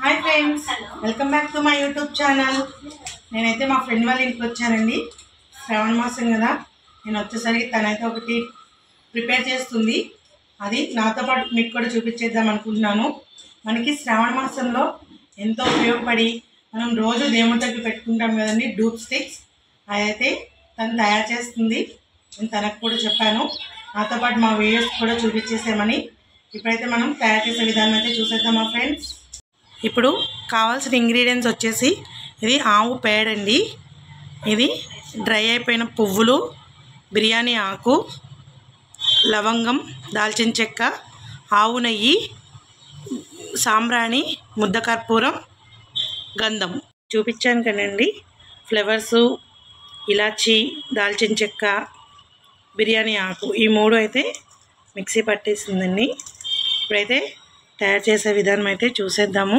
Hi friends, welcome back to my YouTube channel. నేనైతే మా friend వాళ్ళ ఇంటికి వచ్చానండి. శ్రావణ మాసం కదా, నేను వచ్చేసరికి తనైతే ఒకటి ప్రిపేర్ చేస్తుంది. అది నాతో పాటు మీకు కూడా చూపించేద్దాం అనుకుంటున్నాను. మనకి శ్రావణ మాసంలో ఎంతో ఉపయోగపడి మనం రోజు దేవుడి దగ్గర పెట్టుకుంటాం కదండి, డూప్ స్టిక్స్. అదైతే తను తయారు చేస్తుంది. నేను తనకు కూడా చెప్పాను, నాతో పాటు మా వీడియోస్ కూడా చూపించేసామని. ఇప్పుడైతే మనం తయారు చేసే విధానం అయితే చూసేద్దాం మా ఫ్రెండ్స్. ఇప్పుడు కావాల్సిన ఇంగ్రీడియంట్స్ వచ్చేసి, ఇది ఆవు పేడండి, ఇది డ్రై అయిపోయిన పువ్వులు, బిర్యానీ ఆకు, లవంగం, దాల్చిన చెక్క, ఆవు నెయ్యి, సాంబ్రాణి, ముద్ద కర్పూరం, గంధం చూపించాను కదండి. ఫ్లవర్సు, ఇలాచి, దాల్చిన చెక్క, బిర్యానీ ఆకు, ఈ మూడు అయితే మిక్సీ పట్టేసిందండి. ఇప్పుడైతే తయారు చేసే విధానం అయితే చూసేద్దాము.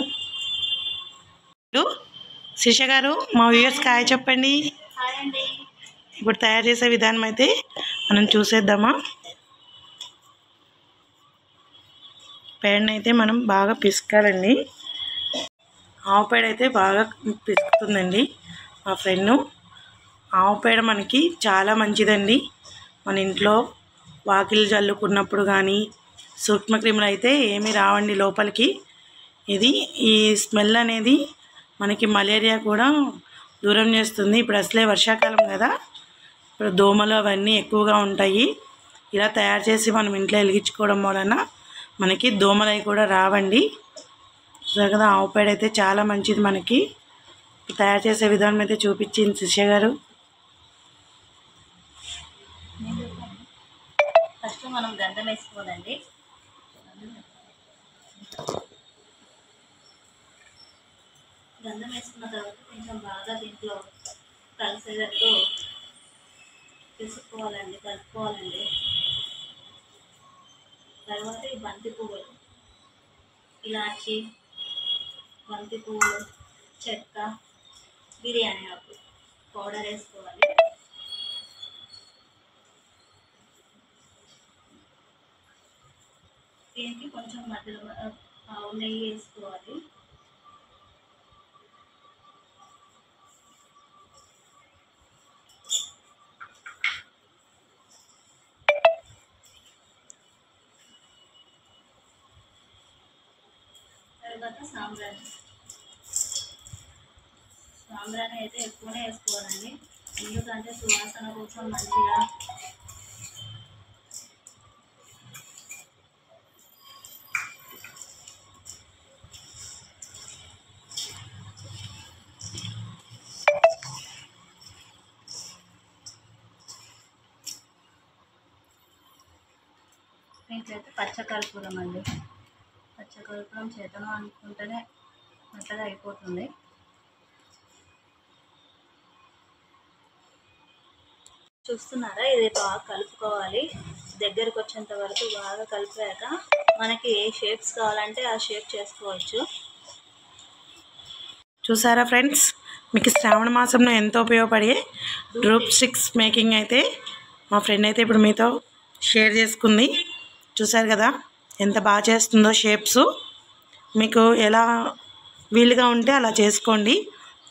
శిష గారు, మా వ్యూయర్స్ హాయ్ చెప్పండి. ఇప్పుడు తయారు చేసే విధానం అయితే మనం చూసేద్దామా. పేడని అయితే మనం బాగా పిసుకాలండి. ఆవు పేడ అయితే బాగా పిసుకుతుందండి మా ఫ్రెండ్. ఆవు పేడ మనకి చాలా మంచిదండి. మన ఇంట్లో వాకిలు జల్లుకున్నప్పుడు కానీ సూక్ష్మక్రిములు అయితే ఏమీ రావండి లోపలికి. ఇది ఈ స్మెల్ అనేది మనకి మలేరియా కూడా దూరం చేస్తుంది. ఇప్పుడు అసలే వర్షాకాలం కదా, ఇప్పుడు దోమలు అవన్నీ ఎక్కువగా ఉంటాయి. ఇలా తయారు చేసి మనం ఇంట్లో వెలిగించుకోవడం వలన మనకి దోమలు అవి కూడా రావండి. సరే కదా, ఆవు పేడ అయితే చాలా మంచిది మనకి. తయారు చేసే విధానం అయితే చూపించింది శిష్య గారు. ఫస్ట్ మనం గంధం వేసుకోవాలండి. గంధం వేసుకున్న తర్వాత కొంచెం బాగా దీంట్లో కలిసేటట్టు తీసుకోవాలండి, కలుపుకోవాలండి. తర్వాత ఈ బంతి పువ్వులు, ఇలాచి, బంతి పువ్వులు, చెక్క, బిర్యానీ ఆకు పౌడర్ వేసుకోవాలి. దీనికి కొంచెం మధ్యలో ఆవు నెయ్యి వేసుకోవాలి. తర్వాత సాంబ్రాణి అయితే ఎక్కువనే వేసుకోవాలండి, ఎందుకంటే సువాసన కోసం మంచిగా. దీంట్లయితే పచ్చకర్పూరం అండి. పచ్చకర్పూరం చేతను అనుకుంటేనే మెత్తగా అయిపోతుంది. చూస్తున్నారా, ఇది బాగా కలుపుకోవాలి. దగ్గరకు వచ్చేంత వరకు బాగా కలిపాక మనకి ఏ షేప్స్ కావాలంటే ఆ షేప్ చేసుకోవచ్చు. చూసారా ఫ్రెండ్స్, మీకు శ్రావణ మాసంలో ఎంతో ఉపయోగపడే డ్రూప్ స్టిక్స్ మేకింగ్ అయితే మా ఫ్రెండ్ అయితే ఇప్పుడు మీతో షేర్ చేసుకుంది. చూసారు కదా ఎంత బాగా చేస్తుందో షేప్స్. మీకు ఎలా వీలుగా ఉంటే అలా చేసుకోండి.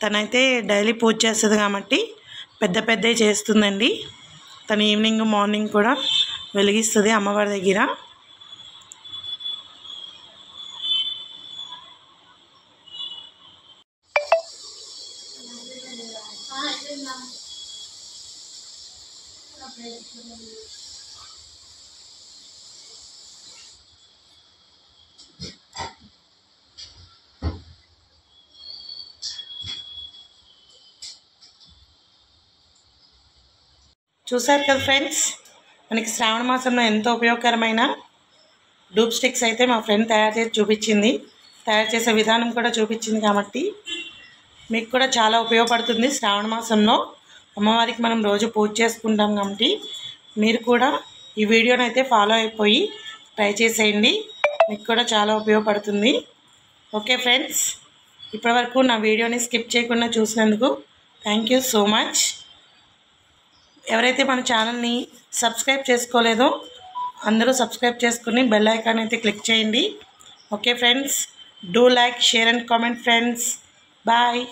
తనైతే డైలీ పూజ చేస్తుంది కాబట్టి పెద్ద పెద్దవి చేస్తుందండి. తను ఈవినింగ్ మార్నింగ్ కూడా వెలిగిస్తుంది అమ్మవారి దగ్గర. చూసారు కదా ఫ్రెండ్స్, మనకి శ్రావణ మాసంలో ఎంతో ఉపయోగకరమైన డూప్ స్టిక్స్ అయితే మా ఫ్రెండ్ తయారు చేసి చూపించింది. తయారు చేసే విధానం కూడా చూపించింది కాబట్టి మీకు కూడా చాలా ఉపయోగపడుతుంది. శ్రావణ మాసంలో అమ్మవారికి మనం రోజు పూజ చేసుకుంటాం కాబట్టి మీరు కూడా ఈ వీడియోని అయితే ఫాలో అయిపోయి ట్రై చేసేయండి, మీకు కూడా చాలా ఉపయోగపడుతుంది. ఓకే ఫ్రెండ్స్, ఇప్పటివరకు నా వీడియోని స్కిప్ చేయకుండా చూసినందుకు థ్యాంక్ యూ సో మచ్. ఎవరైతే మన ఛానల్ని సబ్స్క్రైబ్ చేసుకోలేదో అందరూ సబ్స్క్రైబ్ చేసుకుని బెల్ ఐకాన్ అయితే క్లిక్ చేయండి. Okay friends, Do like, share and comment friends. Bye.